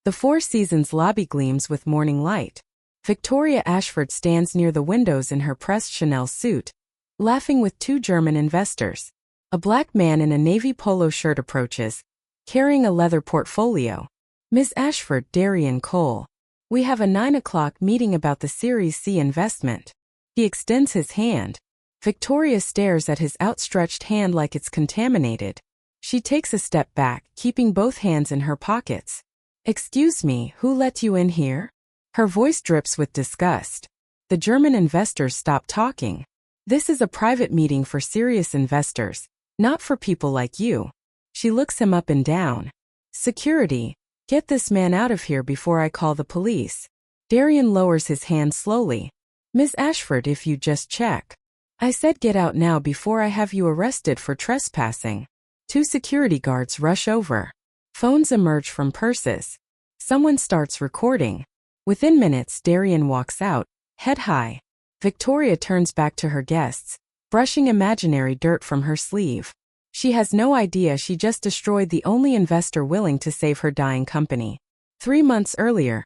The Four Seasons lobby gleams with morning light. Victoria Ashford stands near the windows in her pressed Chanel suit, laughing with two German investors. A black man in a navy polo shirt approaches, carrying a leather portfolio. Ms. Ashford, Darien Cole. We have a 9 o'clock meeting about the Series C investment. He extends his hand. Victoria stares at his outstretched hand like it's contaminated. She takes a step back, keeping both hands in her pockets. Excuse me, who let you in here? Her voice drips with disgust. The German investors stop talking. This is a private meeting for serious investors, not for people like you. She looks him up and down. Security, get this man out of here before I call the police. Darien lowers his hand slowly. Ms. Ashford, if you just check. I said get out now before I have you arrested for trespassing. Two security guards rush over. Phones emerge from purses. Someone starts recording. Within minutes, Darien walks out, head high. Victoria turns back to her guests, brushing imaginary dirt from her sleeve. She has no idea she just destroyed the only investor willing to save her dying company. 3 months earlier,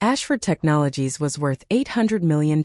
Ashford Technologies was worth $800 million.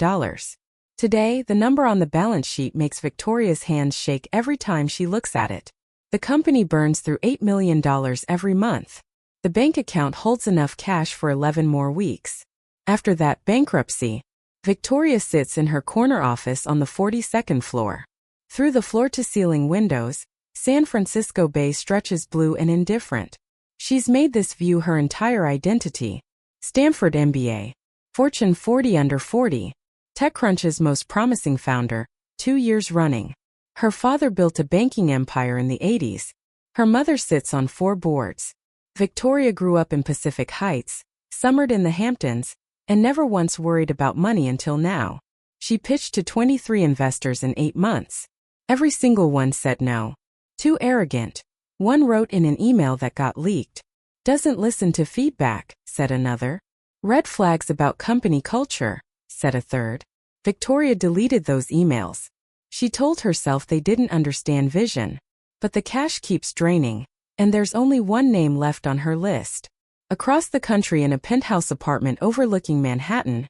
Today, the number on the balance sheet makes Victoria's hands shake every time she looks at it. The company burns through $8 million every month. The bank account holds enough cash for 11 more weeks. After that bankruptcy, Victoria sits in her corner office on the 42nd floor. Through the floor-to-ceiling windows, San Francisco Bay stretches blue and indifferent. She's made this view her entire identity. Stanford MBA, Fortune 40 under 40, TechCrunch's most promising founder, 2 years running. Her father built a banking empire in the 80s. Her mother sits on 4 boards. Victoria grew up in Pacific Heights, summered in the Hamptons, and never once worried about money until now. She pitched to 23 investors in 8 months. Every single one said no. Too arrogant. One wrote in an email that got leaked. Doesn't listen to feedback, said another. Red flags about company culture, said a third. Victoria deleted those emails. She told herself they didn't understand vision. But the cash keeps draining, and there's only one name left on her list. Across the country in a penthouse apartment overlooking Manhattan,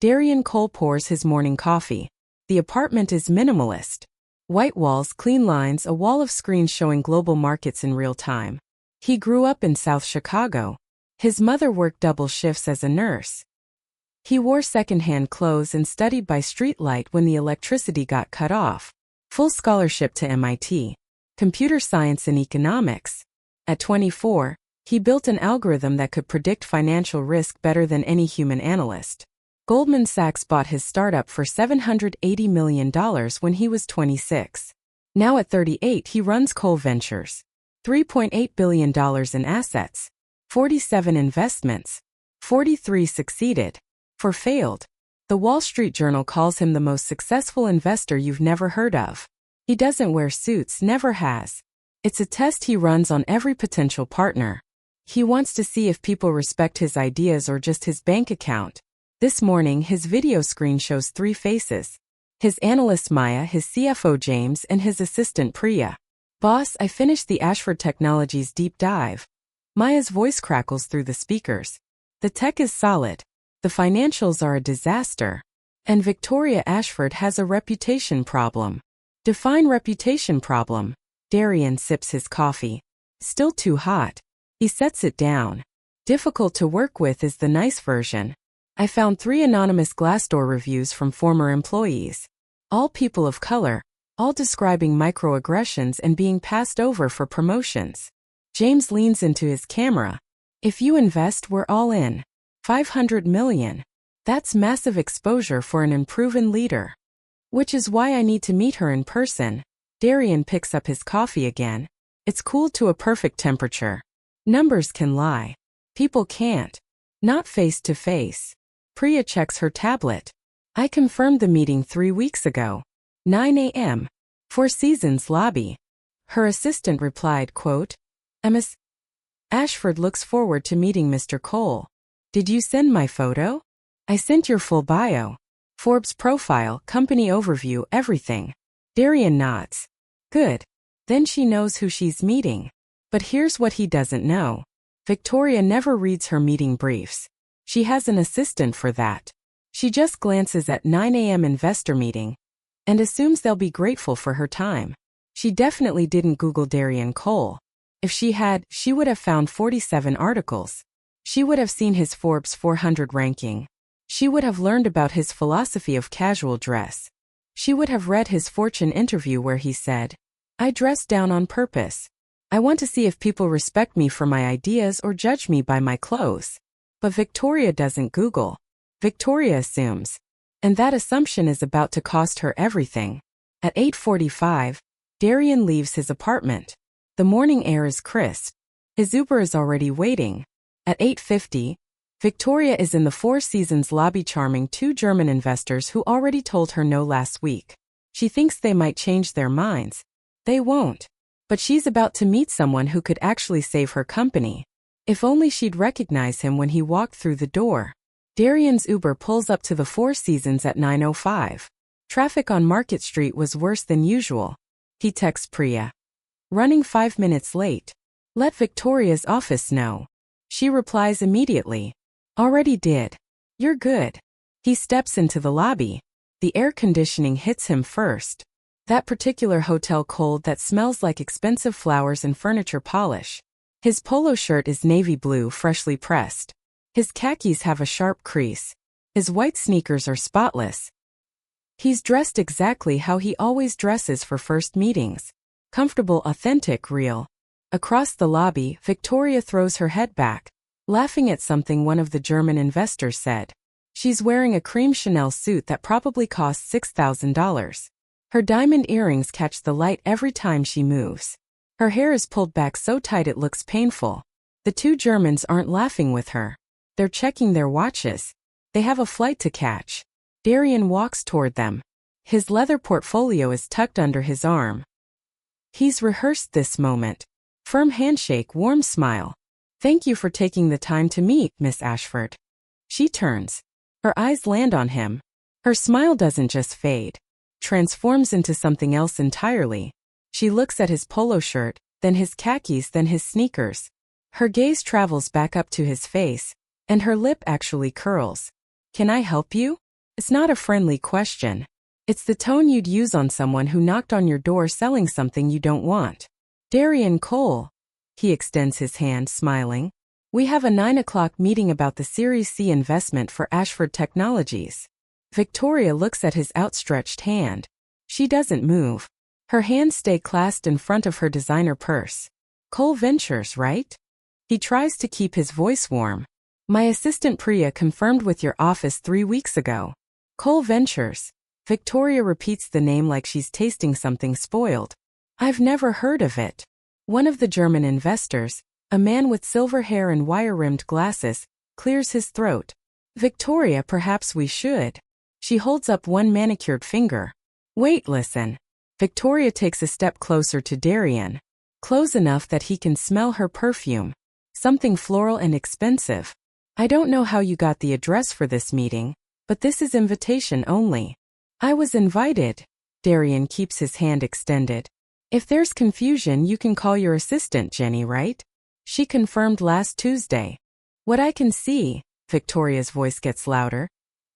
Darien Cole pours his morning coffee. The apartment is minimalist. White walls, clean lines, a wall of screens showing global markets in real time. He grew up in South Chicago. His mother worked double shifts as a nurse. He wore second-hand clothes and studied by streetlight when the electricity got cut off. Full scholarship to MIT. Computer science and economics. At 24, he built an algorithm that could predict financial risk better than any human analyst. Goldman Sachs bought his startup for $780 million when he was 26. Now at 38, he runs Cole Ventures. $3.8 billion in assets. 47 investments. 43 succeeded. 4 failed. The Wall Street Journal calls him the most successful investor you've never heard of. He doesn't wear suits, never has. It's a test he runs on every potential partner. He wants to see if people respect his ideas or just his bank account. This morning, his video screen shows 3 faces. His analyst Maya, his CFO James, and his assistant Priya. Boss, I finished the Ashford Technologies deep dive. Maya's voice crackles through the speakers. The tech is solid. The financials are a disaster. And Victoria Ashford has a reputation problem. Define reputation problem. Darien sips his coffee. Still too hot. He sets it down. Difficult to work with is the nice version. I found 3 anonymous Glassdoor reviews from former employees. All people of color, all describing microaggressions and being passed over for promotions. James leans into his camera. If you invest, we're all in. 500 million. That's massive exposure for an unproven leader. Which is why I need to meet her in person. Darien picks up his coffee again. It's cooled to a perfect temperature. Numbers can lie. People can't. Not face to face. Priya checks her tablet. I confirmed the meeting 3 weeks ago. 9 a.m. Four Seasons lobby. Her assistant replied, quote, Ms. Ashford looks forward to meeting Mr. Cole. Did you send my photo? I sent your full bio. Forbes profile, company overview, everything. Darien nods. Good. Then she knows who she's meeting. But here's what he doesn't know. Victoria never reads her meeting briefs. She has an assistant for that. She just glances at 9 a.m. investor meeting and assumes they'll be grateful for her time. She definitely didn't Google Darien Cole. If she had, she would have found 47 articles. She would have seen his Forbes 400 ranking. She would have learned about his philosophy of casual dress. She would have read his Fortune interview where he said, "I dress down on purpose. I want to see if people respect me for my ideas or judge me by my clothes." But Victoria doesn't Google. Victoria assumes. And that assumption is about to cost her everything. At 8:45, Darien leaves his apartment. The morning air is crisp. His Uber is already waiting. At 8:50, Victoria is in the Four Seasons lobby charming two German investors who already told her no last week. She thinks they might change their minds. They won't. But she's about to meet someone who could actually save her company. If only she'd recognize him when he walked through the door. Darien's Uber pulls up to the Four Seasons at 9:05. Traffic on Market Street was worse than usual. He texts Priya. "Running 5 minutes late. Let Victoria's office know." She replies immediately. "Already did. You're good." He steps into the lobby. The air conditioning hits him first. That particular hotel cold that smells like expensive flowers and furniture polish. His polo shirt is navy blue, freshly pressed. His khakis have a sharp crease. His white sneakers are spotless. He's dressed exactly how he always dresses for first meetings. Comfortable, authentic, real. Across the lobby, Victoria throws her head back, laughing at something one of the German investors said. She's wearing a cream Chanel suit that probably cost $6,000. Her diamond earrings catch the light every time she moves. Her hair is pulled back so tight it looks painful. The two Germans aren't laughing with her. They're checking their watches. They have a flight to catch. Darien walks toward them. His leather portfolio is tucked under his arm. He's rehearsed this moment. Firm handshake, warm smile. "Thank you for taking the time to meet, Miss Ashford." She turns. Her eyes land on him. Her smile doesn't just fade. Transforms into something else entirely. She looks at his polo shirt, then his khakis, then his sneakers. Her gaze travels back up to his face, and her lip actually curls. "Can I help you?" It's not a friendly question. It's the tone you'd use on someone who knocked on your door selling something you don't want. "Darien Cole." He extends his hand, smiling. "We have a 9 o'clock meeting about the Series C investment for Ashford Technologies." Victoria looks at his outstretched hand. She doesn't move. Her hands stay clasped in front of her designer purse. "Cole Ventures, right?" He tries to keep his voice warm. "My assistant Priya confirmed with your office 3 weeks ago." "Cole Ventures." Victoria repeats the name like she's tasting something spoiled. "I've never heard of it." One of the German investors, a man with silver hair and wire-rimmed glasses, clears his throat. "Victoria, perhaps we should." She holds up one manicured finger. "Wait, listen." Victoria takes a step closer to Darien. Close enough that he can smell her perfume. Something floral and expensive. "I don't know how you got the address for this meeting, but this is invitation only." "I was invited." Darien keeps his hand extended. "If there's confusion, you can call your assistant, Jenny, right?" She confirmed last Tuesday. "What I can see," Victoria's voice gets louder,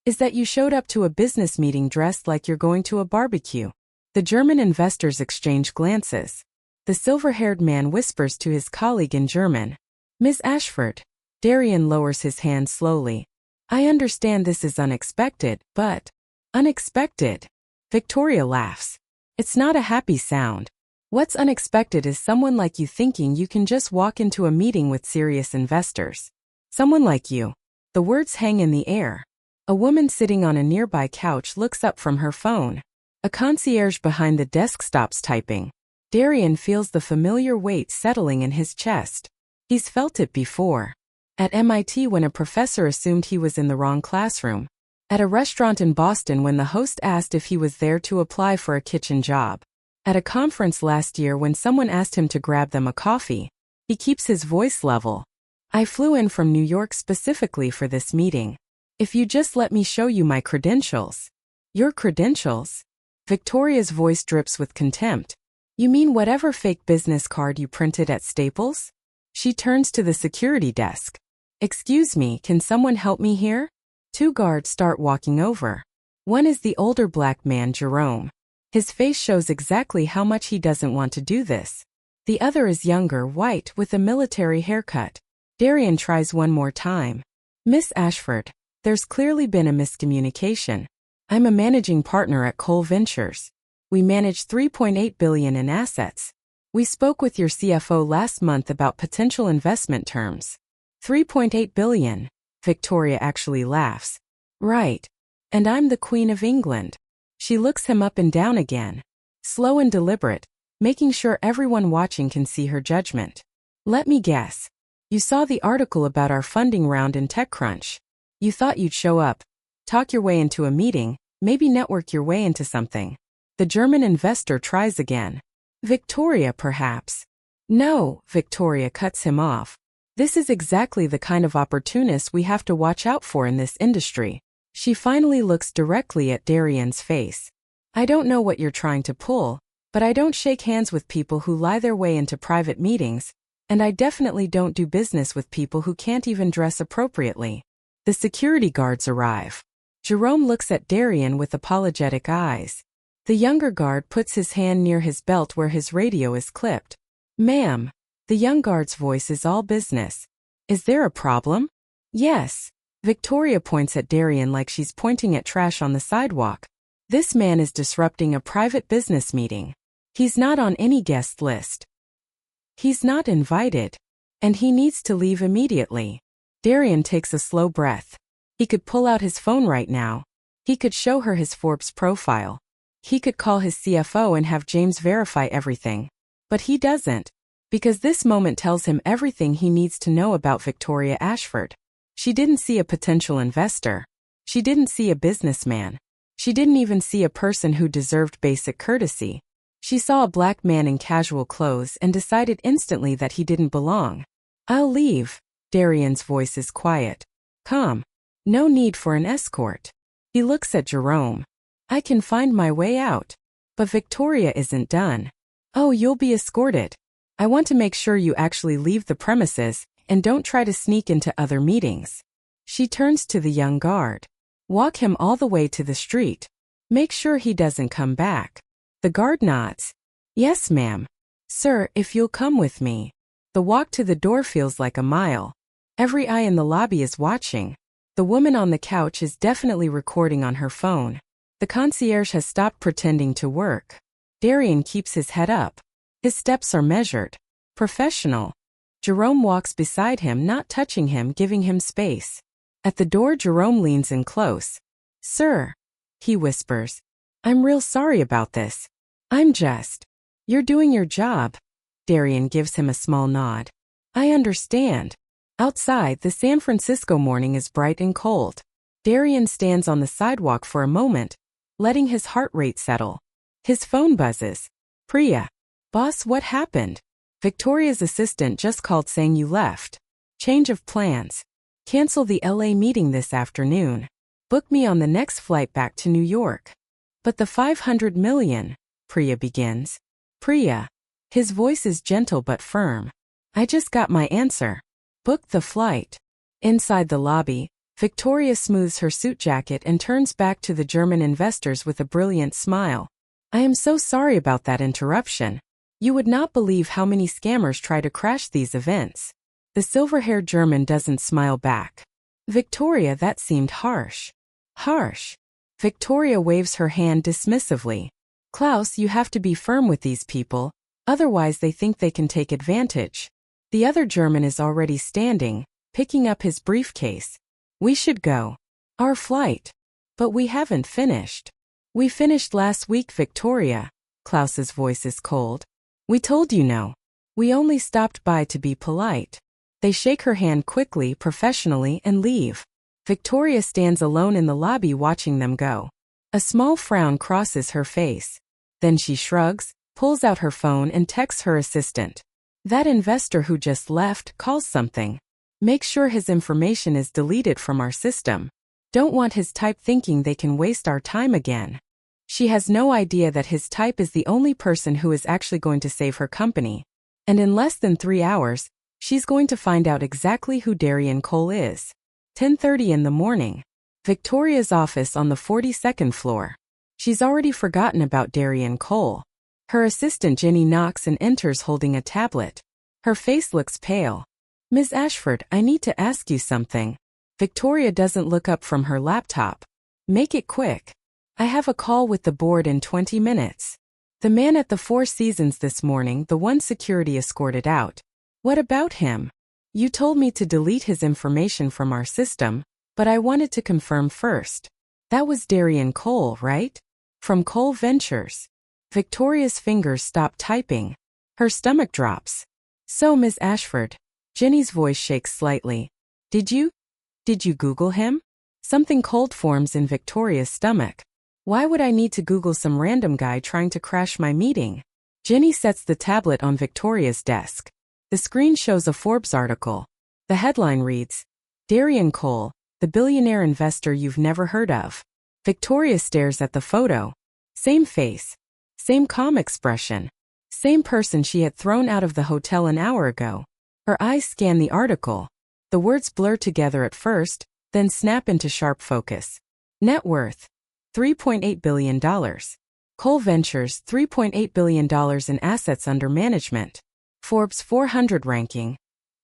"is that you showed up to a business meeting dressed like you're going to a barbecue." The German investors exchange glances. The silver-haired man whispers to his colleague in German. "Miss Ashford." Darien lowers his hand slowly. "I understand this is unexpected, but..." "Unexpected?" Victoria laughs. It's not a happy sound. What's unexpected is someone like you thinking you can just walk into a meeting with serious investors. Someone like you. The words hang in the air. A woman sitting on a nearby couch looks up from her phone. A concierge behind the desk stops typing. Darien feels the familiar weight settling in his chest. He's felt it before. At MIT when a professor assumed he was in the wrong classroom. At a restaurant in Boston when the host asked if he was there to apply for a kitchen job. At a conference last year when someone asked him to grab them a coffee. He keeps his voice level. "I flew in from New York specifically for this meeting. If you just let me show you my credentials." "Your credentials?" Victoria's voice drips with contempt. "You mean whatever fake business card you printed at Staples?" She turns to the security desk. Excuse me, can someone help me here? Two guards start walking over. One is the older black man, Jerome. His face shows exactly how much he doesn't want to do this. The other is younger, white, with a military haircut. Darien tries one more time. Miss Ashford, there's clearly been a miscommunication. I'm a managing partner at Cole Ventures. We manage $3.8 billion in assets. We spoke with your CFO last month about potential investment terms. $3.8 billion. Victoria actually laughs. Right. And I'm the Queen of England. She looks him up and down again. Slow and deliberate, making sure everyone watching can see her judgment. Let me guess. You saw the article about our funding round in TechCrunch. You thought you'd show up, talk your way into a meeting, maybe network your way into something. The German investor tries again. Victoria, perhaps. No, Victoria cuts him off. This is exactly the kind of opportunist we have to watch out for in this industry. She finally looks directly at Darien's face. I don't know what you're trying to pull, but I don't shake hands with people who lie their way into private meetings, and I definitely don't do business with people who can't even dress appropriately. The security guards arrive. Jerome looks at Darien with apologetic eyes. The younger guard puts his hand near his belt where his radio is clipped. Ma'am. The young guard's voice is all business. Is there a problem? Yes. Victoria points at Darien like she's pointing at trash on the sidewalk. This man is disrupting a private business meeting. He's not on any guest list. He's not invited. And he needs to leave immediately. Darien takes a slow breath. He could pull out his phone right now. He could show her his Forbes profile. He could call his CFO and have James verify everything. But he doesn't. Because this moment tells him everything he needs to know about Victoria Ashford. She didn't see a potential investor. She didn't see a businessman. She didn't even see a person who deserved basic courtesy. She saw a black man in casual clothes and decided instantly that he didn't belong. I'll leave. Darien's voice is quiet. Calm. No need for an escort. He looks at Jerome. I can find my way out. But Victoria isn't done. Oh, you'll be escorted. I want to make sure you actually leave the premises and don't try to sneak into other meetings. She turns to the young guard. Walk him all the way to the street. Make sure he doesn't come back. The guard nods. Yes, ma'am. Sir, if you'll come with me. The walk to the door feels like a mile. Every eye in the lobby is watching. The woman on the couch is definitely recording on her phone. The concierge has stopped pretending to work. Darien keeps his head up. His steps are measured. Professional. Jerome walks beside him, not touching him, giving him space. At the door, Jerome leans in close. Sir, he whispers. I'm real sorry about this. You're doing your job. Darien gives him a small nod. I understand. Outside, the San Francisco morning is bright and cold. Darien stands on the sidewalk for a moment, letting his heart rate settle. His phone buzzes. Priya. Boss, what happened? Victoria's assistant just called saying you left. Change of plans. Cancel the LA meeting this afternoon. Book me on the next flight back to New York. But the $500 million, Priya begins. Priya. His voice is gentle but firm. I just got my answer. Book the flight. Inside the lobby, Victoria smooths her suit jacket and turns back to the German investors with a brilliant smile. I am so sorry about that interruption. You would not believe how many scammers try to crash these events. The silver-haired German doesn't smile back. Victoria, that seemed harsh. Harsh. Victoria waves her hand dismissively. Klaus, you have to be firm with these people, otherwise they think they can take advantage. The other German is already standing, picking up his briefcase. We should go. Our flight. But we haven't finished. We finished last week, Victoria. Klaus's voice is cold. We told you no. We only stopped by to be polite. They shake her hand quickly, professionally, and leave. Victoria stands alone in the lobby watching them go. A small frown crosses her face. Then she shrugs, pulls out her phone and texts her assistant. That investor who just left calls something. Make sure his information is deleted from our system. Don't want his type thinking they can waste our time again. She has no idea that his type is the only person who is actually going to save her company. And in less than 3 hours, She's going to find out exactly who Darien Cole is. 10:30 in the morning. Victoria's office on the 42nd floor. She's already forgotten about Darien Cole. Her assistant Jenny knocks and enters holding a tablet. Her face looks pale. Ms. Ashford, I need to ask you something. Victoria doesn't look up from her laptop. Make it quick. I have a call with the board in 20 minutes. The man at the Four Seasons this morning, the one security escorted out. What about him? You told me to delete his information from our system, but I wanted to confirm first. That was Darien Cole, right? From Cole Ventures. Victoria's fingers stop typing. Her stomach drops. So, Ms. Ashford. Jenny's voice shakes slightly. Did you Google him? Something cold forms in Victoria's stomach. Why would I need to Google some random guy trying to crash my meeting? Jenny sets the tablet on Victoria's desk. The screen shows a Forbes article. The headline reads, Darien Cole, the billionaire investor you've never heard of. Victoria stares at the photo. Same face. Same calm expression. Same person she had thrown out of the hotel an hour ago. Her eyes scan the article. The words blur together at first, then snap into sharp focus. Net worth. $3.8 billion. Cole Ventures, $3.8 billion in assets under management. Forbes 400 ranking.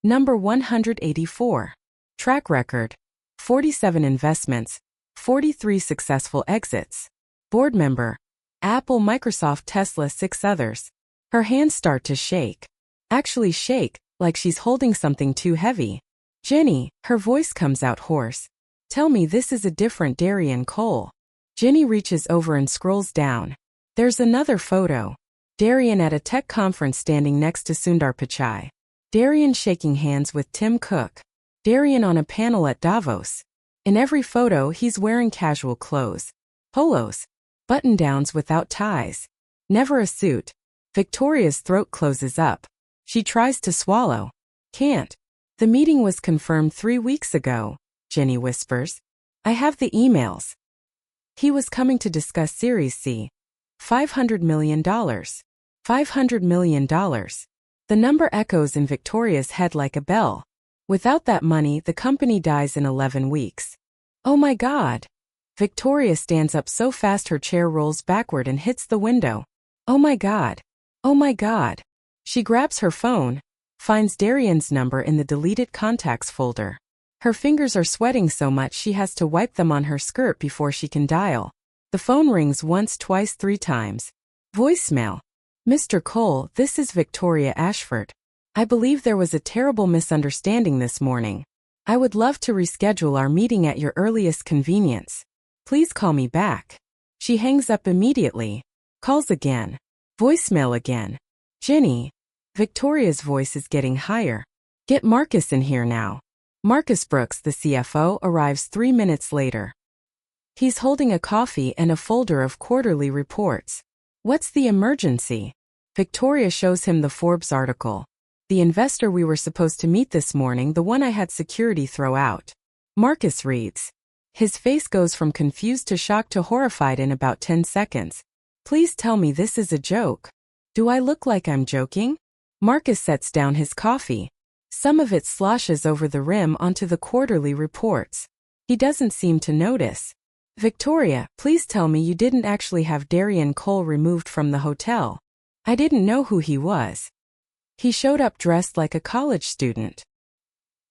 Number 184. Track record. 47 investments. 43 successful exits. Board member. Apple, Microsoft, Tesla, 6 others. Her hands start to shake. Actually shake, like she's holding something too heavy. Jenny, her voice comes out hoarse. Tell me this is a different Darien Cole. Jenny reaches over and scrolls down. There's another photo. Darien at a tech conference standing next to Sundar Pichai. Darien shaking hands with Tim Cook. Darien on a panel at Davos. In every photo he's wearing casual clothes. Polos. Button-downs without ties. Never a suit. Victoria's throat closes up. She tries to swallow. Can't. The meeting was confirmed 3 weeks ago, Jenny whispers. I have the emails. He was coming to discuss Series C. $500 million. $500 million. The number echoes in Victoria's head like a bell. Without that money, the company dies in 11 weeks. Oh my God. Victoria stands up so fast her chair rolls backward and hits the window. Oh my God. Oh my God. She grabs her phone, finds Darien's number in the deleted contacts folder. Her fingers are sweating so much she has to wipe them on her skirt before she can dial. The phone rings once, twice, 3 times. Voicemail. Mr. Cole, this is Victoria Ashford. I believe there was a terrible misunderstanding this morning. I would love to reschedule our meeting at your earliest convenience. Please call me back. She hangs up immediately. Calls again. Voicemail again. Jenny. Victoria's voice is getting higher. Get Marcus in here now. Marcus Brooks, the CFO, arrives 3 minutes later. He's holding a coffee and a folder of quarterly reports. What's the emergency? Victoria shows him the Forbes article. The investor we were supposed to meet this morning, the one I had security throw out. Marcus reads. His face goes from confused to shocked to horrified in about 10 seconds. Please tell me this is a joke. Do I look like I'm joking? Marcus sets down his coffee. Some of it sloshes over the rim onto the quarterly reports. He doesn't seem to notice. Victoria, please tell me you didn't actually have Darien Cole removed from the hotel. I didn't know who he was. He showed up dressed like a college student.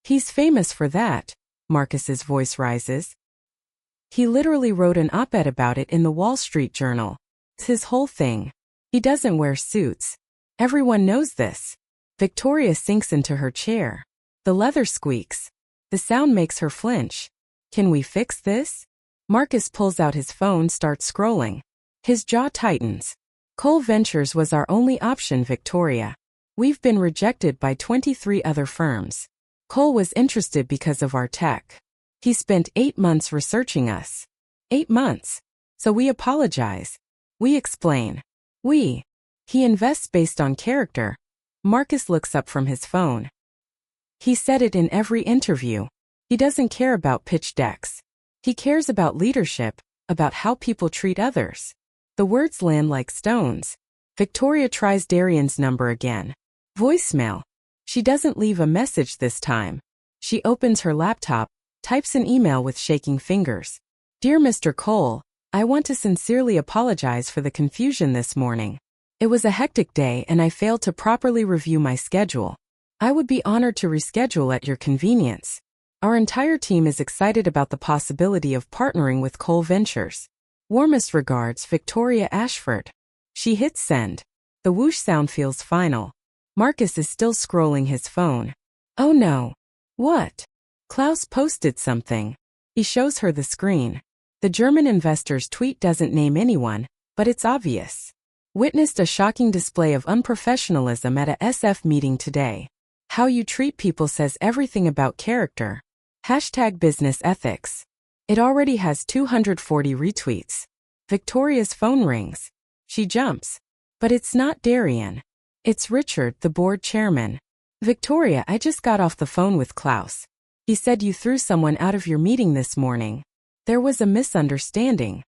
He's famous for that. Marcus's voice rises. He literally wrote an op-ed about it in the Wall Street Journal. It's his whole thing. He doesn't wear suits. Everyone knows this. Victoria sinks into her chair. The leather squeaks. The sound makes her flinch. Can we fix this? Marcus pulls out his phone, starts scrolling. His jaw tightens. Cole Ventures was our only option, Victoria. We've been rejected by 23 other firms. Cole was interested because of our tech. He spent 8 months researching us. 8 months. So we apologize. We explain. He invests based on character. Marcus looks up from his phone. He said it in every interview. He doesn't care about pitch decks. He cares about leadership, about how people treat others. The words land like stones. Victoria tries Darien's number again. Voicemail. She doesn't leave a message this time. She opens her laptop, types an email with shaking fingers. Dear Mr. Cole, I want to sincerely apologize for the confusion this morning. It was a hectic day and I failed to properly review my schedule. I would be honored to reschedule at your convenience. Our entire team is excited about the possibility of partnering with Cole Ventures. Warmest regards, Victoria Ashford. She hits send. The whoosh sound feels final. Marcus is still scrolling his phone. Oh no. What? Klaus posted something. He shows her the screen. The German investor's tweet doesn't name anyone, but it's obvious. Witnessed a shocking display of unprofessionalism at a SF meeting today. How you treat people says everything about character. #business ethics. It already has 240 retweets. Victoria's phone rings. She jumps. But it's not Darien. It's Richard, the board chairman. Victoria, I just got off the phone with Klaus. He said you threw someone out of your meeting this morning. There was a misunderstanding.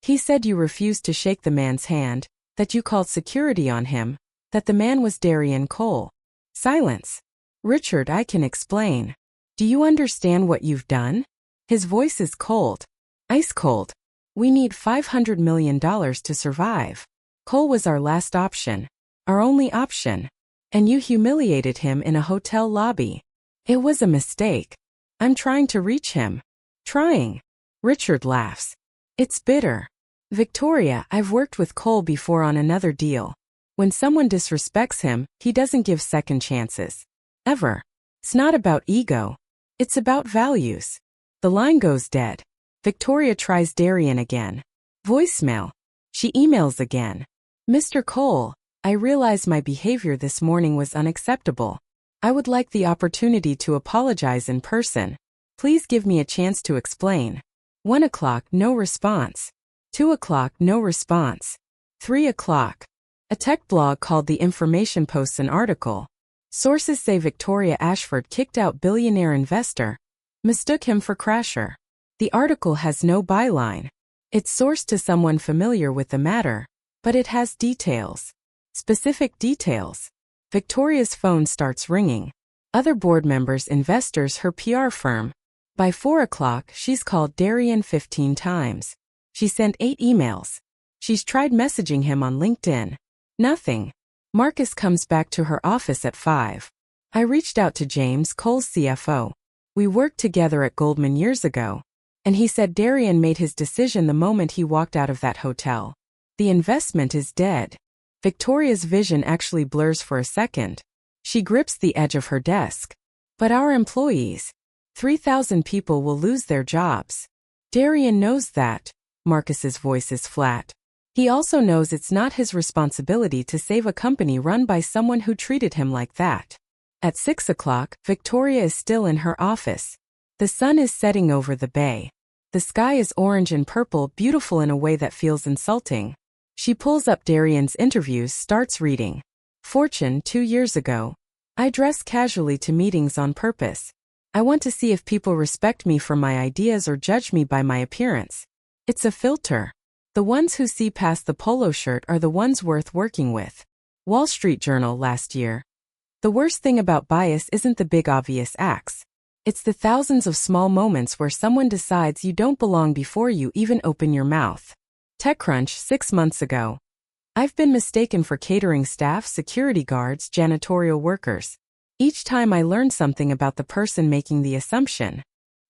He said you refused to shake the man's hand, that you called security on him, that the man was Darien Cole. Silence. Richard, I can explain. Do you understand what you've done? His voice is cold. Ice cold. We need $500 million to survive. Cole was our last option. Our only option. And you humiliated him in a hotel lobby. It was a mistake. I'm trying to reach him. Trying. Richard laughs. It's bitter. Victoria, I've worked with Cole before on another deal. When someone disrespects him, he doesn't give second chances. Ever. It's not about ego. It's about values. The line goes dead. Victoria tries Darien again. Voicemail. She emails again. Mr. Cole, I realize my behavior this morning was unacceptable. I would like the opportunity to apologize in person. Please give me a chance to explain. 1 o'clock, no response. 2 o'clock, no response. 3 o'clock. A tech blog called The Information posts an article. Sources say Victoria Ashford kicked out billionaire investor, mistook him for crasher. The article has no byline. It's sourced to someone familiar with the matter, but it has details. Specific details. Victoria's phone starts ringing. Other board members, investors, her PR firm. By 4 o'clock, she's called Darien 15 times. She sent 8 emails. She's tried messaging him on LinkedIn. Nothing. Marcus comes back to her office at 5. I reached out to James, Cole's CFO. We worked together at Goldman years ago. And he said Darien made his decision the moment he walked out of that hotel. The investment is dead. Victoria's vision actually blurs for a second. She grips the edge of her desk. But our employees. 3,000 people will lose their jobs. Darien knows that. Marcus's voice is flat. He also knows it's not his responsibility to save a company run by someone who treated him like that. At 6 o'clock, Victoria is still in her office. The sun is setting over the bay. The sky is orange and purple, beautiful in a way that feels insulting. She pulls up Darien's interviews, starts reading. Fortune, 2 years ago. I dress casually to meetings on purpose. I want to see if people respect me for my ideas or judge me by my appearance. It's a filter. The ones who see past the polo shirt are the ones worth working with. Wall Street Journal last year. The worst thing about bias isn't the big obvious acts. It's the thousands of small moments where someone decides you don't belong before you even open your mouth. TechCrunch 6 months ago. I've been mistaken for catering staff, security guards, janitorial workers. Each time I learn something about the person making the assumption.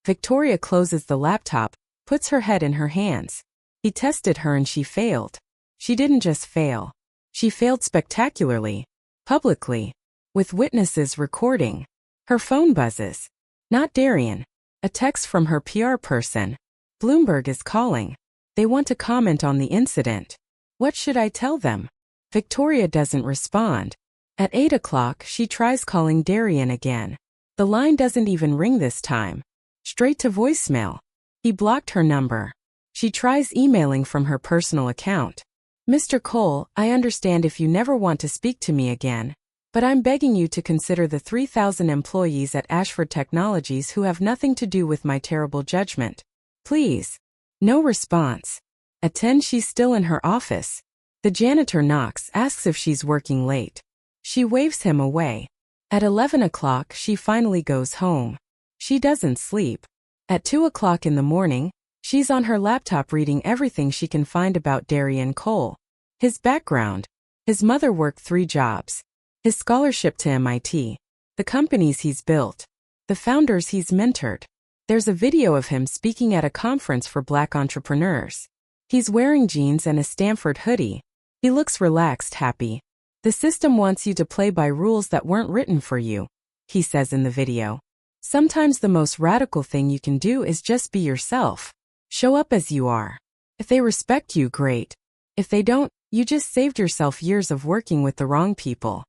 Victoria closes the laptop, puts her head in her hands. He tested her and she failed. She didn't just fail. She failed spectacularly. Publicly. With witnesses recording. Her phone buzzes. Not Darien. A text from her PR person. Bloomberg is calling. They want to comment on the incident. What should I tell them? Victoria doesn't respond. At 8 o'clock, she tries calling Darien again. The line doesn't even ring this time. Straight to voicemail. He blocked her number. She tries emailing from her personal account. Mr. Cole, I understand if you never want to speak to me again, but I'm begging you to consider the 3,000 employees at Ashford Technologies who have nothing to do with my terrible judgment. Please. No response. At 10, she's still in her office. The janitor knocks, asks if she's working late. She waves him away. At 11 o'clock, she finally goes home. She doesn't sleep. At 2 o'clock in the morning, she's on her laptop reading everything she can find about Darien Cole. His background. His mother worked 3 jobs. His scholarship to MIT. The companies he's built. The founders he's mentored. There's a video of him speaking at a conference for Black entrepreneurs. He's wearing jeans and a Stanford hoodie. He looks relaxed, happy. The system wants you to play by rules that weren't written for you, he says in the video. Sometimes the most radical thing you can do is just be yourself. Show up as you are. If they respect you, great. If they don't, you just saved yourself years of working with the wrong people.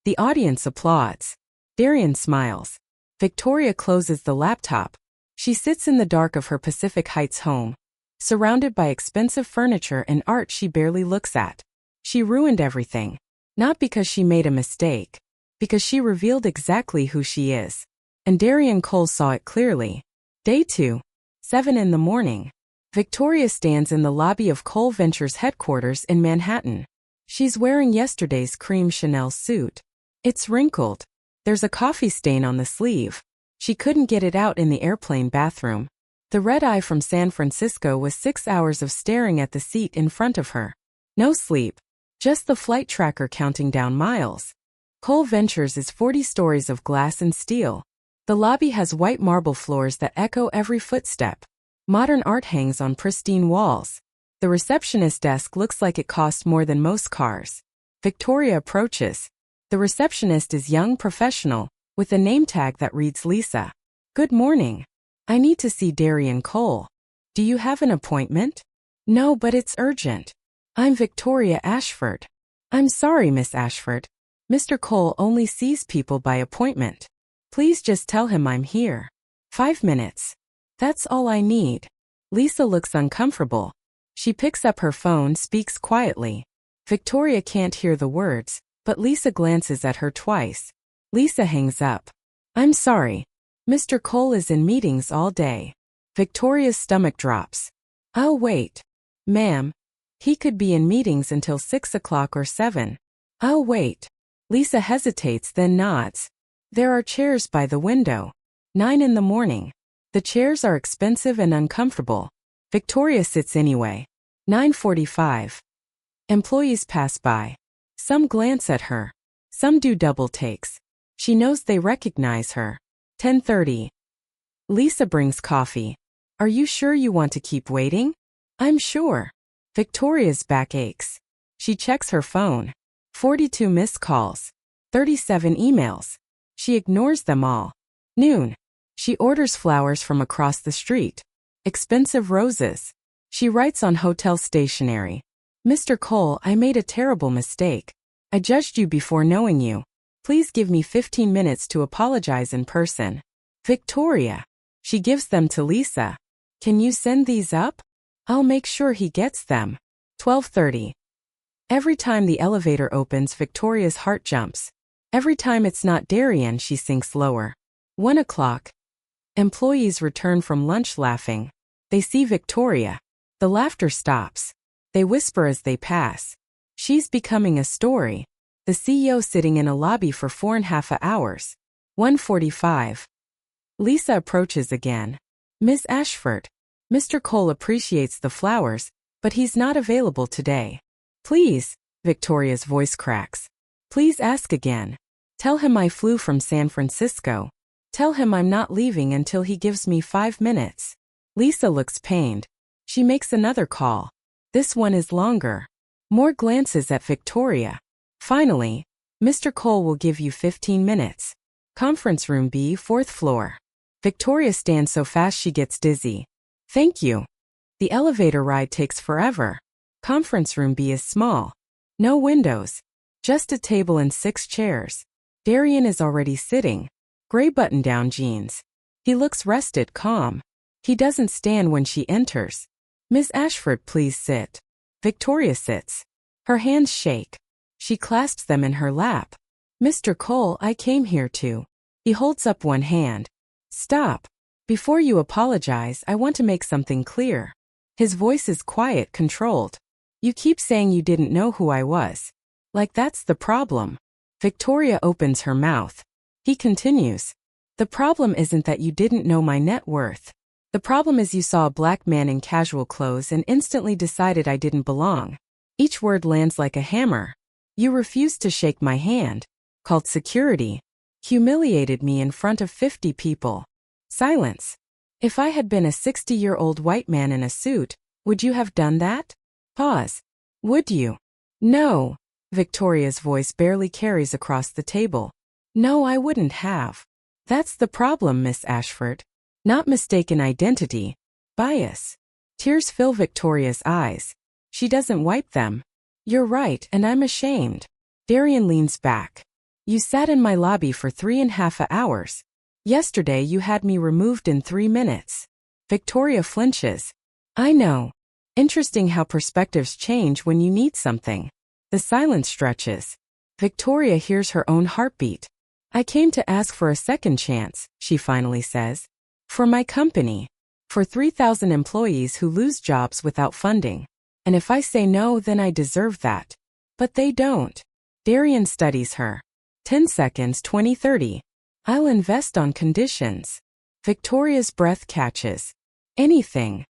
The audience applauds. Darien smiles. Victoria closes the laptop. She sits in the dark of her Pacific Heights home, surrounded by expensive furniture and art she barely looks at. She ruined everything. Not because she made a mistake, because she revealed exactly who she is. And Darien Cole saw it clearly. Day 2. 7 in the morning. Victoria stands in the lobby of Cole Ventures headquarters in Manhattan. She's wearing yesterday's cream Chanel suit. It's wrinkled. There's a coffee stain on the sleeve. She couldn't get it out in the airplane bathroom. The red-eye from San Francisco was 6 hours of staring at the seat in front of her. No sleep. Just the flight tracker counting down miles. Cole Ventures is 40 stories of glass and steel. The lobby has white marble floors that echo every footstep. Modern art hangs on pristine walls. The receptionist desk looks like it cost more than most cars. Victoria approaches. The receptionist is young, professional, with a name tag that reads Lisa. Good morning. I need to see Darien Cole. Do you have an appointment? No, but it's urgent. I'm Victoria Ashford. I'm sorry, Miss Ashford. Mr. Cole only sees people by appointment. Please just tell him I'm here. 5 minutes. That's all I need. Lisa looks uncomfortable. She picks up her phone, speaks quietly. Victoria can't hear the words, but Lisa glances at her twice. Lisa hangs up. I'm sorry. Mr. Cole is in meetings all day. Victoria's stomach drops. I'll wait. Ma'am, he could be in meetings until 6 o'clock or 7. I'll wait. Lisa hesitates, then nods. There are chairs by the window. 9 in the morning. The chairs are expensive and uncomfortable. Victoria sits anyway. 9:45. Employees pass by. Some glance at her. Some do double takes. She knows they recognize her. 10:30. Lisa brings coffee. Are you sure you want to keep waiting? I'm sure. Victoria's back aches. She checks her phone. 42 missed calls. 37 emails. She ignores them all. Noon. She orders flowers from across the street. Expensive roses. She writes on hotel stationery. Mr. Cole, I made a terrible mistake. I judged you before knowing you. Please give me 15 minutes to apologize in person. Victoria. She gives them to Lisa. Can you send these up? I'll make sure he gets them. 12:30. Every time the elevator opens, Victoria's heart jumps. Every time it's not Darien, she sinks lower. 1 o'clock. Employees return from lunch laughing. They see Victoria. The laughter stops. They whisper as they pass. She's becoming a story. The CEO sitting in a lobby for 4.5 hours. 1:45. Lisa approaches again. Miss Ashford. Mr. Cole appreciates the flowers, but he's not available today. Please, Victoria's voice cracks. Please ask again. Tell him I flew from San Francisco. Tell him I'm not leaving until he gives me 5 minutes. Lisa looks pained. She makes another call. This one is longer. More glances at Victoria. Finally, Mr. Cole will give you 15 minutes. Conference room B, 4th floor. Victoria stands so fast she gets dizzy. Thank you. The elevator ride takes forever. Conference room B is small. No windows. Just a table and 6 chairs. Darien is already sitting. Gray button-down jeans. He looks rested, calm. He doesn't stand when she enters. Miss Ashford, please sit. Victoria sits. Her hands shake. She clasps them in her lap. Mr. Cole, I came here to. He holds up one hand. Stop. Before you apologize, I want to make something clear. His voice is quiet, controlled. You keep saying you didn't know who I was. Like that's the problem. Victoria opens her mouth. He continues. The problem isn't that you didn't know my net worth. The problem is you saw a black man in casual clothes and instantly decided I didn't belong. Each word lands like a hammer. You refused to shake my hand, called security, humiliated me in front of 50 people. Silence. If I had been a 60-year-old white man in a suit, would you have done that? Pause. Would you? No. Victoria's voice barely carries across the table. No, I wouldn't have. That's the problem, Miss Ashford. Not mistaken identity. Bias. Tears fill Victoria's eyes. She doesn't wipe them. You're right, and I'm ashamed. Darien leans back. You sat in my lobby for 3.5 hours. Yesterday you had me removed in 3 minutes. Victoria flinches. I know. Interesting how perspectives change when you need something. The silence stretches. Victoria hears her own heartbeat. I came to ask for a second chance, she finally says. For my company. For 3,000 employees who lose jobs without funding. And if I say no, then I deserve that. But they don't. Darien studies her. 10 seconds, 20, 30. I'll invest on conditions. Victoria's breath catches. Anything.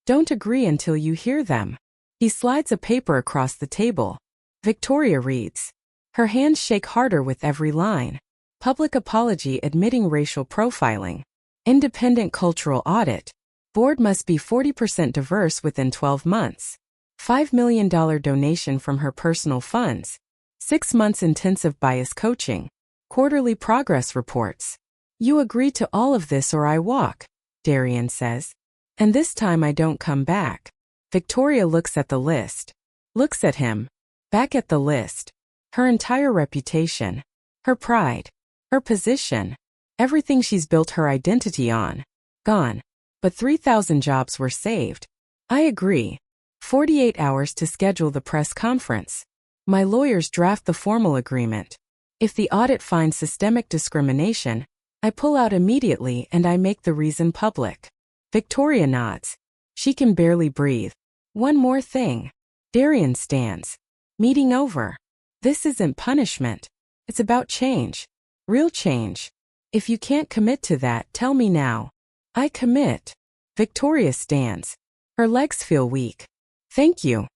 Don't agree until you hear them. He slides a paper across the table. Victoria reads. Her hands shake harder with every line. Public apology admitting racial profiling. Independent cultural audit. Board must be 40% diverse within 12 months. $5 million donation from her personal funds. 6 months intensive bias coaching. Quarterly progress reports. You agree to all of this or I walk, Darien says. And this time I don't come back. Victoria looks at the list. Looks at him. Back at the list. Her entire reputation. Her pride. Her position. Everything she's built her identity on. Gone. But 3,000 jobs were saved. I agree. 48 hours to schedule the press conference. My lawyers draft the formal agreement. If the audit finds systemic discrimination, I pull out immediately and I make the reason public. Victoria nods. She can barely breathe. One more thing. Darien stands. Meeting over. This isn't punishment. It's about change. Real change. If you can't commit to that, tell me now. I commit. Victoria stands. Her legs feel weak. Thank you.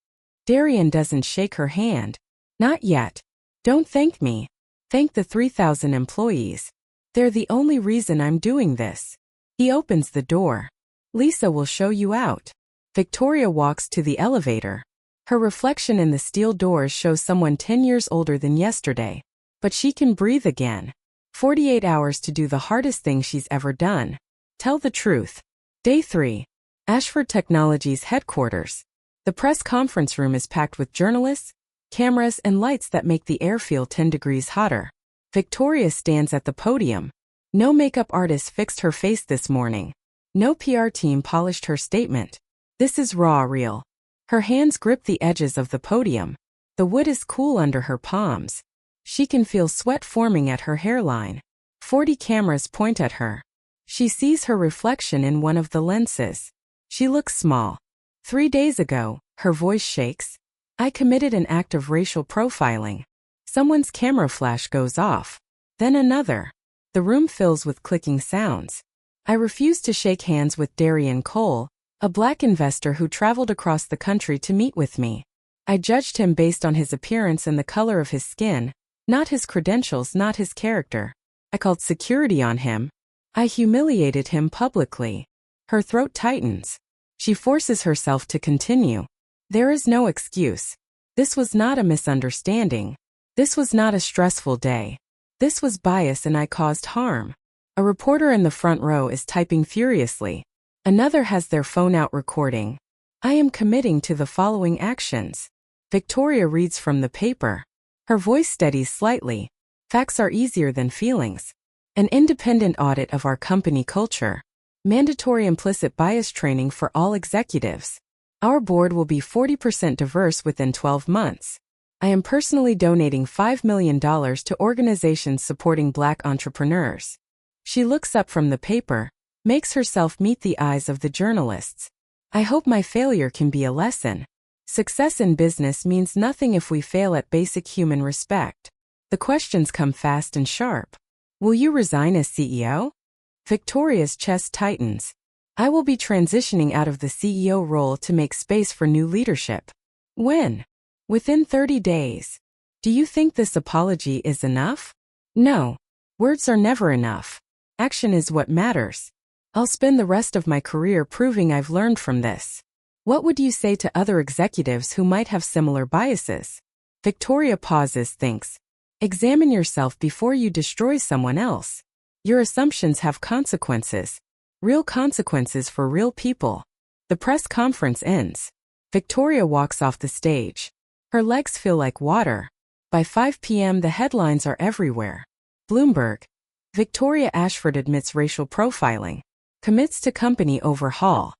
Darien doesn't shake her hand. Not yet. Don't thank me. Thank the 3,000 employees. They're the only reason I'm doing this. He opens the door. Lisa will show you out. Victoria walks to the elevator. Her reflection in the steel doors shows someone 10 years older than yesterday. But she can breathe again. 48 hours to do the hardest thing she's ever done. Tell the truth. Day 3. Ashford Technologies headquarters. The press conference room is packed with journalists, cameras, and lights that make the air feel 10 degrees hotter. Victoria stands at the podium. No makeup artist fixed her face this morning. No PR team polished her statement. This is raw, real. Her hands grip the edges of the podium. The wood is cool under her palms. She can feel sweat forming at her hairline. 40 cameras point at her. She sees her reflection in one of the lenses. She looks small. 3 days ago, her voice shakes. I committed an act of racial profiling. Someone's camera flash goes off. Then another. The room fills with clicking sounds. I refused to shake hands with Darien Cole, a black investor who traveled across the country to meet with me. I judged him based on his appearance and the color of his skin, not his credentials, not his character. I called security on him. I humiliated him publicly. Her throat tightens. She forces herself to continue. There is no excuse. This was not a misunderstanding. This was not a stressful day. This was bias and I caused harm. A reporter in the front row is typing furiously. Another has their phone out recording. I am committing to the following actions. Victoria reads from the paper. Her voice steadies slightly. Facts are easier than feelings. An independent audit of our company culture. Mandatory implicit bias training for all executives. Our board will be 40% diverse within 12 months. I am personally donating $5 million to organizations supporting Black entrepreneurs. She looks up from the paper, makes herself meet the eyes of the journalists. I hope my failure can be a lesson. Success in business means nothing if we fail at basic human respect. The questions come fast and sharp. Will you resign as CEO? Victoria's chest tightens. I will be transitioning out of the CEO role to make space for new leadership. When? Within 30 days. Do you think this apology is enough? No. Words are never enough. Action is what matters. I'll spend the rest of my career proving I've learned from this. What would you say to other executives who might have similar biases? Victoria pauses, thinks. Examine yourself before you destroy someone else. Your assumptions have consequences. Real consequences for real people. The press conference ends. Victoria walks off the stage. Her legs feel like water. By 5 p.m. the headlines are everywhere. Bloomberg. Victoria Ashford admits racial profiling. Commits to company overhaul.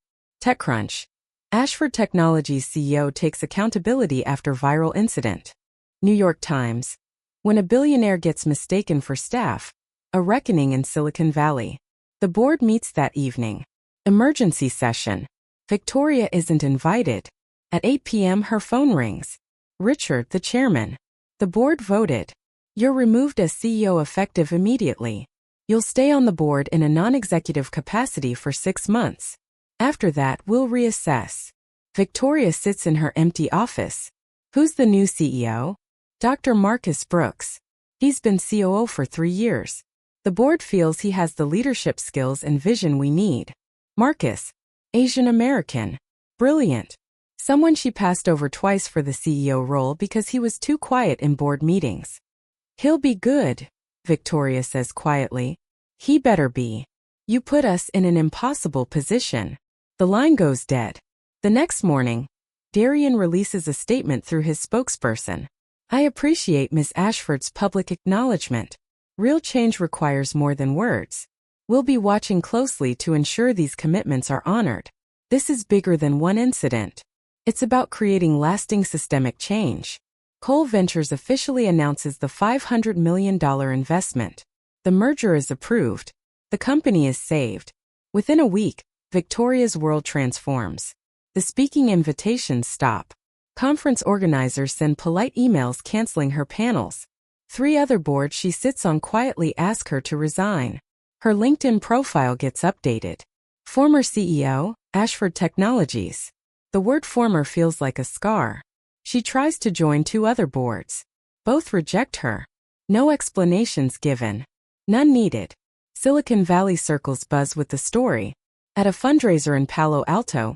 TechCrunch. Ashford Technologies CEO takes accountability after viral incident. New York Times. When a billionaire gets mistaken for staff. A reckoning in Silicon Valley. The board meets that evening. Emergency session. Victoria isn't invited. At 8 p.m. her phone rings. Richard, the chairman. The board voted. You're removed as CEO effective immediately. You'll stay on the board in a non-executive capacity for 6 months. After that, we'll reassess. Victoria sits in her empty office. Who's the new CEO? Dr. Marcus Brooks. He's been COO for 3 years. The board feels he has the leadership skills and vision we need. Marcus. Asian American. Brilliant. Someone she passed over twice for the CEO role because he was too quiet in board meetings. He'll be good, Victoria says quietly. He better be. You put us in an impossible position. The line goes dead. The next morning, Darien releases a statement through his spokesperson. I appreciate Ms. Ashford's public acknowledgement. Real change requires more than words. We'll be watching closely to ensure these commitments are honored. This is bigger than one incident. It's about creating lasting systemic change. Cole Ventures officially announces the $500 million investment. The merger is approved. The company is saved. Within a week, Victoria's world transforms. The speaking invitations stop. Conference organizers send polite emails canceling her panels. 3 other boards she sits on quietly ask her to resign. Her LinkedIn profile gets updated. Former CEO, Ashford Technologies. The word former feels like a scar. She tries to join 2 other boards. Both reject her. No explanations given. None needed. Silicon Valley circles buzz with the story. At a fundraiser in Palo Alto,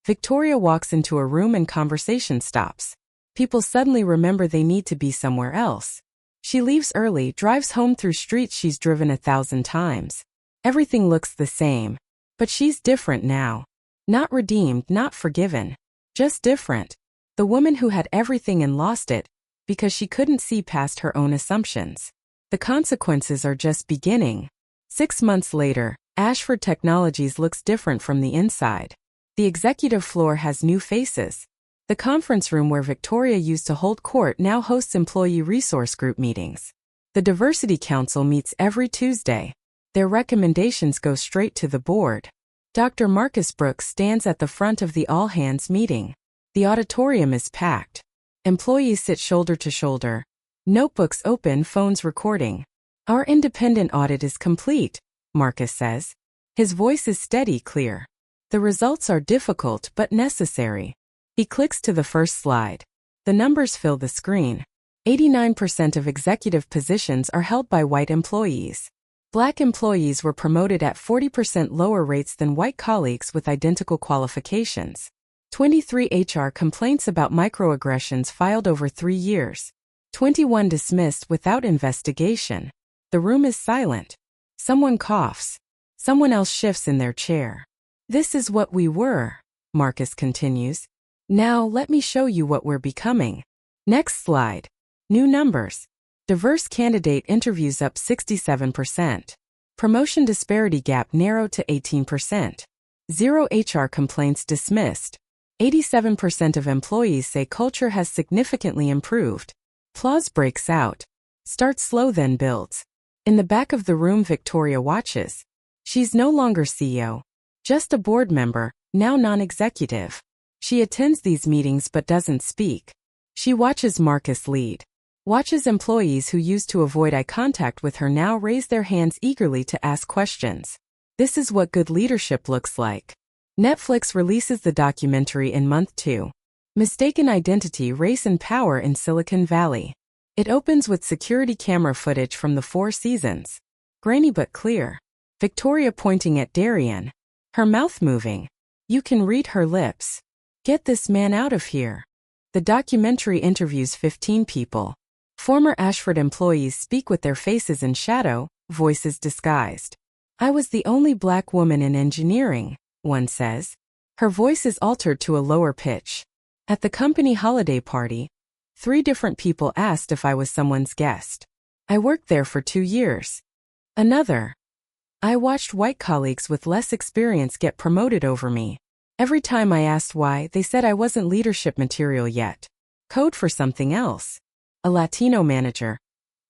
Victoria walks into a room and conversation stops. People suddenly remember they need to be somewhere else. She leaves early, drives home through streets she's driven 1,000 times. Everything looks the same. But she's different now. Not redeemed, not forgiven. Just different. The woman who had everything and lost it, because she couldn't see past her own assumptions. The consequences are just beginning. 6 months later, Ashford Technologies looks different from the inside. The executive floor has new faces. The conference room where Victoria used to hold court now hosts employee resource group meetings. The Diversity Council meets every Tuesday. Their recommendations go straight to the board. Dr. Marcus Brooks stands at the front of the all-hands meeting. The auditorium is packed. Employees sit shoulder to shoulder. Notebooks open, phones recording. Our independent audit is complete, Marcus says. His voice is steady, clear. The results are difficult but necessary. He clicks to the first slide. The numbers fill the screen. 89% of executive positions are held by white employees. Black employees were promoted at 40% lower rates than white colleagues with identical qualifications. 23 HR complaints about microaggressions filed over 3 years. 21 dismissed without investigation. The room is silent. Someone coughs. Someone else shifts in their chair. This is what we were, Marcus continues. Now let me show you what we're becoming. Next slide. New numbers. Diverse candidate interviews up 67%. Promotion disparity gap narrowed to 18%. 0 HR complaints dismissed. 87% of employees say culture has significantly improved. Applause breaks out. Starts slow then builds. In the back of the room Victoria watches. She's no longer CEO. Just a board member, now non-executive. She attends these meetings but doesn't speak. She watches Marcus lead. Watch as employees who used to avoid eye contact with her now raise their hands eagerly to ask questions. This is what good leadership looks like. Netflix releases the documentary in month 2. Mistaken Identity, Race and Power in Silicon Valley. It opens with security camera footage from the 4 seasons. Grainy but clear. Victoria pointing at Darien. Her mouth moving. You can read her lips. Get this man out of here. The documentary interviews 15 people. Former Ashford employees speak with their faces in shadow, voices disguised. I was the only black woman in engineering, one says. Her voice is altered to a lower pitch. At the company holiday party, 3 different people asked if I was someone's guest. I worked there for 2 years. Another. I watched white colleagues with less experience get promoted over me. Every time I asked why, they said I wasn't leadership material yet. Code for something else. A Latino manager.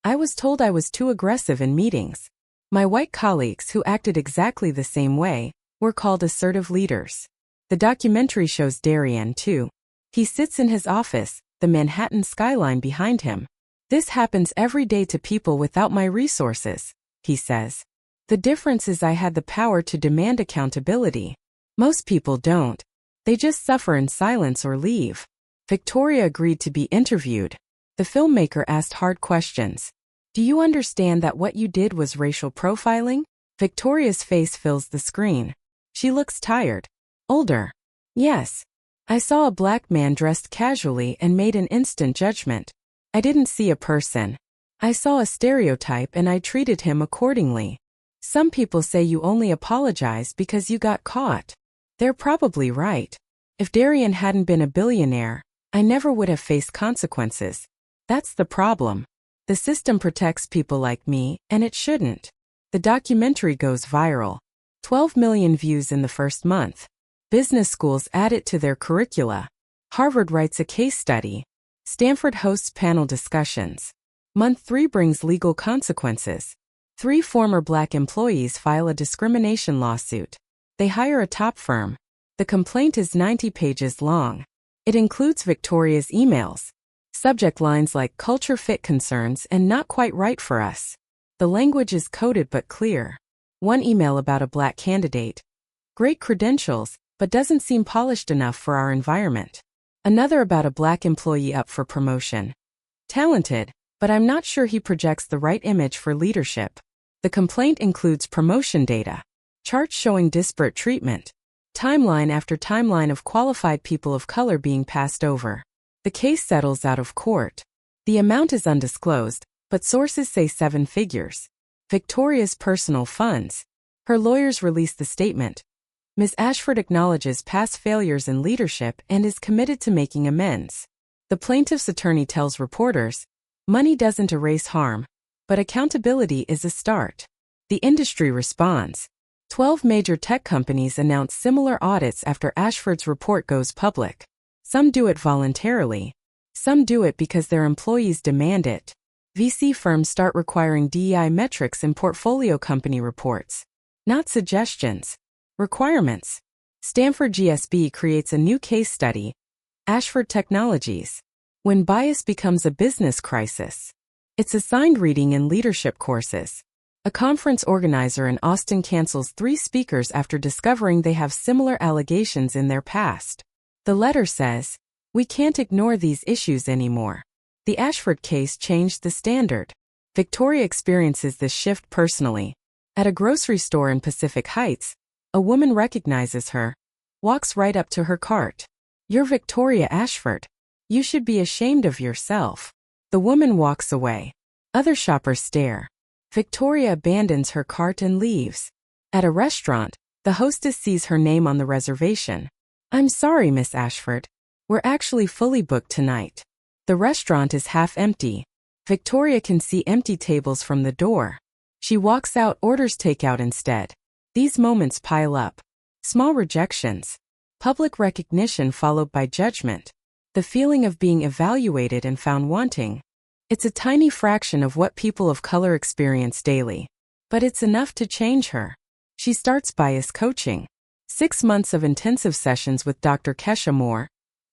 I was told I was too aggressive in meetings. My white colleagues, who acted exactly the same way, were called assertive leaders. The documentary shows Darien, too. He sits in his office, the Manhattan skyline behind him. This happens every day to people without my resources, he says. The difference is I had the power to demand accountability. Most people don't. They just suffer in silence or leave. Victoria agreed to be interviewed. The filmmaker asked hard questions. Do you understand that what you did was racial profiling? Victoria's face fills the screen. She looks tired. Older. Yes. I saw a black man dressed casually and made an instant judgment. I didn't see a person. I saw a stereotype and I treated him accordingly. Some people say you only apologize because you got caught. They're probably right. If Darien hadn't been a billionaire, I never would have faced consequences. That's the problem. The system protects people like me, and it shouldn't. The documentary goes viral. 12 million views in the first month. Business schools add it to their curricula. Harvard writes a case study. Stanford hosts panel discussions. Month 3 brings legal consequences. 3 former black employees file a discrimination lawsuit. They hire a top firm. The complaint is 90 pages long. It includes Victoria's emails. Subject lines like culture fit concerns and not quite right for us. The language is coded but clear. One email about a black candidate. Great credentials, but doesn't seem polished enough for our environment. Another about a black employee up for promotion. Talented, but I'm not sure he projects the right image for leadership. The complaint includes promotion data, charts showing disparate treatment, timeline after timeline of qualified people of color being passed over. The case settles out of court. The amount is undisclosed, but sources say 7 figures. Victoria's personal funds. Her lawyers release the statement. Ms. Ashford acknowledges past failures in leadership and is committed to making amends. The plaintiff's attorney tells reporters, money doesn't erase harm, but accountability is a start. The industry responds. 12 major tech companies announce similar audits after Ashford's report goes public. Some do it voluntarily. Some do it because their employees demand it. VC firms start requiring DEI metrics in portfolio company reports. Not suggestions. Requirements. Stanford GSB creates a new case study. Ashford Technologies. When bias becomes a business crisis. It's assigned reading in leadership courses. A conference organizer in Austin cancels 3 speakers after discovering they have similar allegations in their past. The letter says, we can't ignore these issues anymore. The Ashford case changed the standard. Victoria experiences this shift personally. At a grocery store in Pacific Heights, a woman recognizes her, walks right up to her cart. You're Victoria Ashford. You should be ashamed of yourself. The woman walks away. Other shoppers stare. Victoria abandons her cart and leaves. At a restaurant, the hostess sees her name on the reservation. I'm sorry, Miss Ashford. We're actually fully booked tonight. The restaurant is half empty. Victoria can see empty tables from the door. She walks out, orders takeout instead. These moments pile up. Small rejections. Public recognition followed by judgment. The feeling of being evaluated and found wanting. It's a tiny fraction of what people of color experience daily. But it's enough to change her. She starts bias coaching. 6 months of intensive sessions with Dr. Kesha Moore,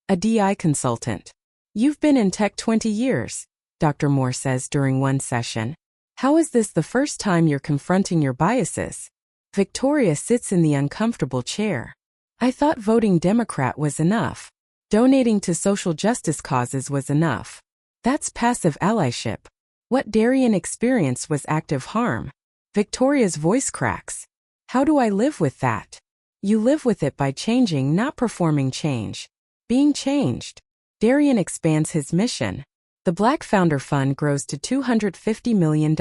a DI consultant. You've been in tech 20 years. Dr. Moore says during one session. How is this the first time you're confronting your biases? Victoria sits in the uncomfortable chair. I thought voting Democrat was enough. Donating to social justice causes was enough. That's passive allyship. What Darien experienced was active harm. Victoria's voice cracks. How do I live with that? You live with it by changing, not performing change. Being changed. Darien expands his mission. The Black Founder Fund grows to $250 million.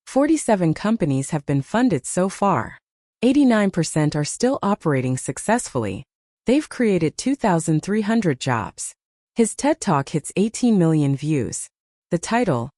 47 companies have been funded so far. 89% are still operating successfully. They've created 2,300 jobs. His TED Talk hits 18 million views. The title,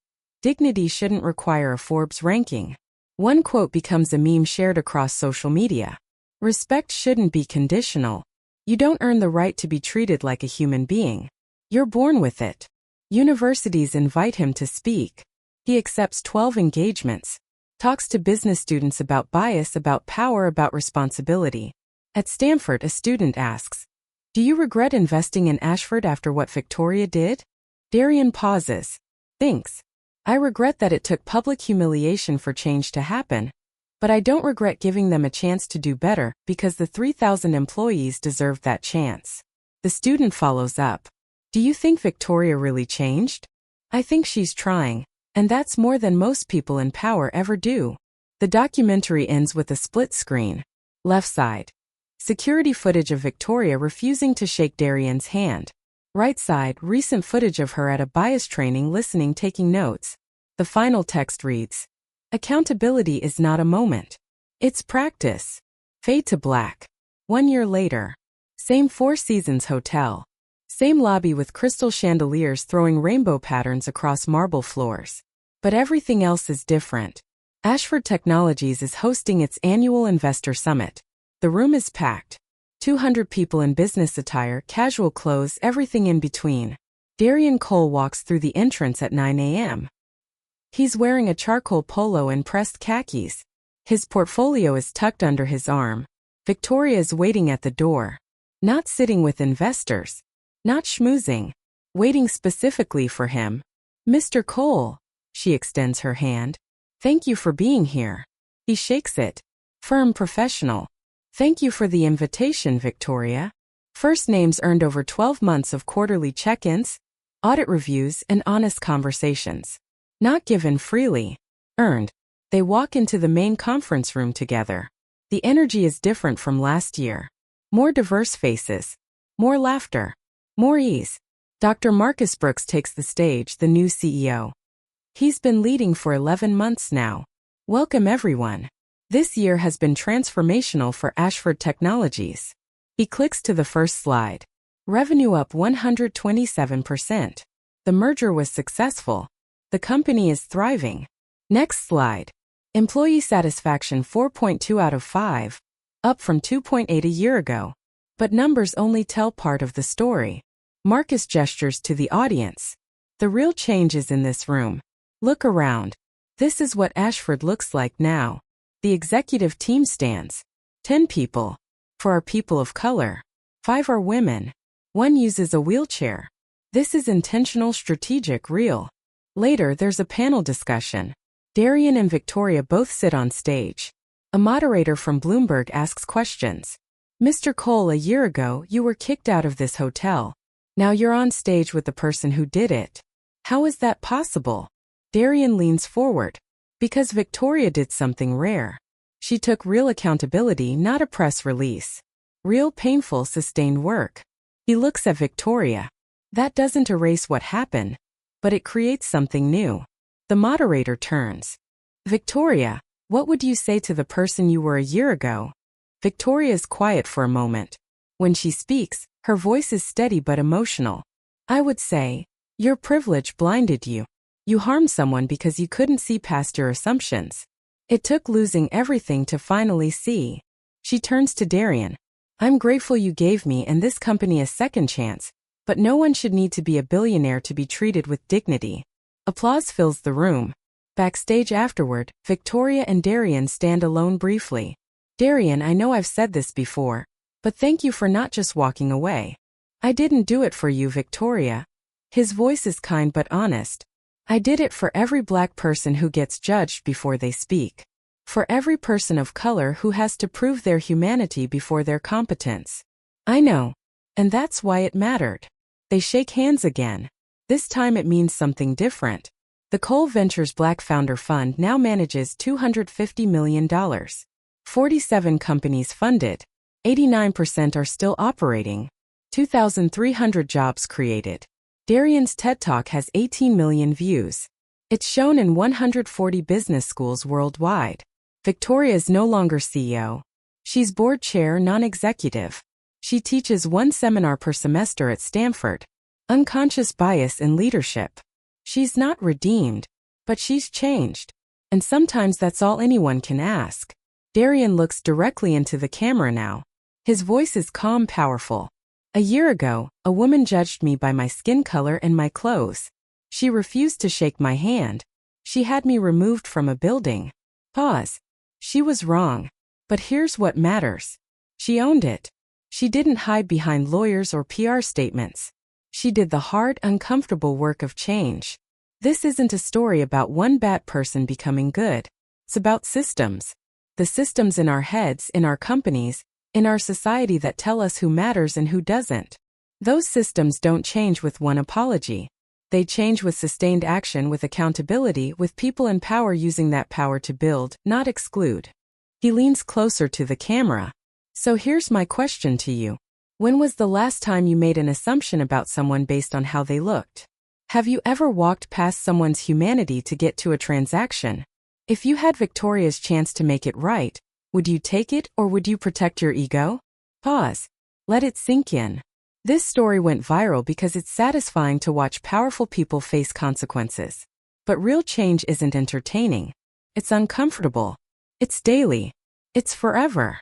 Dignity Shouldn't Require a Forbes Ranking. One quote becomes a meme shared across social media. Respect shouldn't be conditional. You don't earn the right to be treated like a human being. You're born with it. Universities invite him to speak. He accepts 12 engagements. Talks to business students about bias, about power, about responsibility. At Stanford, a student asks, "Do you regret investing in Ashford after what Victoria did?" Darien pauses. Thinks, "I regret that it took public humiliation for change to happen. But I don't regret giving them a chance to do better because the 3,000 employees deserved that chance." The student follows up. "Do you think Victoria really changed?" "I think she's trying. And that's more than most people in power ever do." The documentary ends with a split screen. Left side. Security footage of Victoria refusing to shake Darien's hand. Right side, recent footage of her at a bias training listening, taking notes. The final text reads, "Accountability is not a moment. It's practice." Fade to black. 1 year later. Same Four Seasons hotel. Same lobby with crystal chandeliers throwing rainbow patterns across marble floors. But everything else is different. Ashford Technologies is hosting its annual investor summit. The room is packed. 200 people in business attire, casual clothes, everything in between. Darien Cole walks through the entrance at 9 a.m. He's wearing a charcoal polo and pressed khakis. His portfolio is tucked under his arm. Victoria is waiting at the door. Not sitting with investors. Not schmoozing. Waiting specifically for him. "Mr. Cole." She extends her hand. "Thank you for being here." He shakes it. Firm, professional. "Thank you for the invitation, Victoria." First names earned over 12 months of quarterly check-ins, audit reviews, and honest conversations. Not given freely. Earned. They walk into the main conference room together. The energy is different from last year. More diverse faces. More laughter. More ease. Dr. Marcus Brooks takes the stage, the new CEO. He's been leading for 11 months now. "Welcome everyone. This year has been transformational for Ashford Technologies." He clicks to the first slide. Revenue up 127%. The merger was successful. The company is thriving. Next slide. Employee satisfaction 4.2 out of 5. Up from 2.8 a year ago. But numbers only tell part of the story. Marcus gestures to the audience. The real change is in this room. Look around. This is what Ashford looks like now. The executive team stands. 10 people. 4 are people of color. 5 are women. 1 uses a wheelchair. This is intentional, strategic, real. Later, there's a panel discussion. Darien and Victoria both sit on stage. A moderator from Bloomberg asks questions. "Mr. Cole, a year ago, you were kicked out of this hotel. Now you're on stage with the person who did it. How is that possible?" Darien leans forward. "Because Victoria did something rare. She took real accountability, not a press release. Real painful, sustained work." He looks at Victoria. That doesn't erase what happened, but it creates something new. The moderator turns. "Victoria, what would you say to the person you were a year ago?" Victoria is quiet for a moment. When she speaks, her voice is steady but emotional. "I would say, your privilege blinded you. You harmed someone because you couldn't see past your assumptions. It took losing everything to finally see." She turns to Darien. "I'm grateful you gave me and this company a second chance, but no one should need to be a billionaire to be treated with dignity." Applause fills the room. Backstage afterward, Victoria and Darien stand alone briefly. "Darien, I know I've said this before, but thank you for not just walking away." "I didn't do it for you, Victoria." His voice is kind but honest. I did it for every black person who gets judged before they speak. For every person of color who has to prove their humanity before their competence. I know. And that's why it mattered. They shake hands again. This time it means something different. The Cole Ventures Black Founder Fund now manages $250 million. 47 companies funded. 89% are still operating. 2,300 jobs created. Darien's TED Talk has 18 million views. It's shown in 140 business schools worldwide. Victoria is no longer CEO. She's board chair, non-executive. She teaches one seminar per semester at Stanford. Unconscious bias in leadership. She's not redeemed, but she's changed. And sometimes that's all anyone can ask. Darien looks directly into the camera now. His voice is calm, powerful. A year ago, a woman judged me by my skin color and my clothes. She refused to shake my hand. She had me removed from a building. Pause. She was wrong. But here's what matters. She owned it. She didn't hide behind lawyers or PR statements. She did the hard, uncomfortable work of change. This isn't a story about one bad person becoming good. It's about systems. The systems in our heads, in our companies, in our society that tell us who matters and who doesn't. Those systems don't change with one apology. They change with sustained action, with accountability, with people in power using that power to build, not exclude. He leans closer to the camera. So here's my question to you. When was the last time you made an assumption about someone based on how they looked? Have you ever walked past someone's humanity to get to a transaction? If you had Victoria's chance to make it right, would you take it or would you protect your ego? Pause. Let it sink in. This story went viral because it's satisfying to watch powerful people face consequences. But real change isn't entertaining. It's uncomfortable. It's daily. It's forever.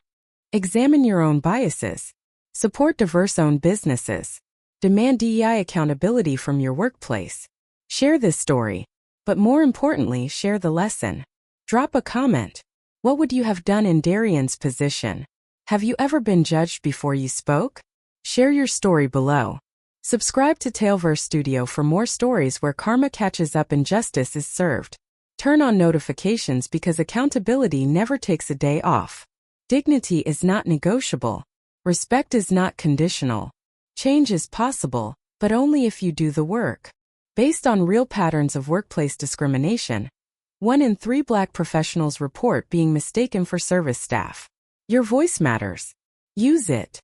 Examine your own biases. Support diverse-owned businesses. Demand DEI accountability from your workplace. Share this story. But more importantly, share the lesson. Drop a comment. What would you have done in Darien's position? Have you ever been judged before you spoke? Share your story below. Subscribe to Tailverse Studio for more stories where karma catches up and justice is served. Turn on notifications because accountability never takes a day off. Dignity is not negotiable. Respect is not conditional. Change is possible, but only if you do the work. Based on real patterns of workplace discrimination, 1 in 3 Black professionals report being mistaken for service staff. Your voice matters. Use it.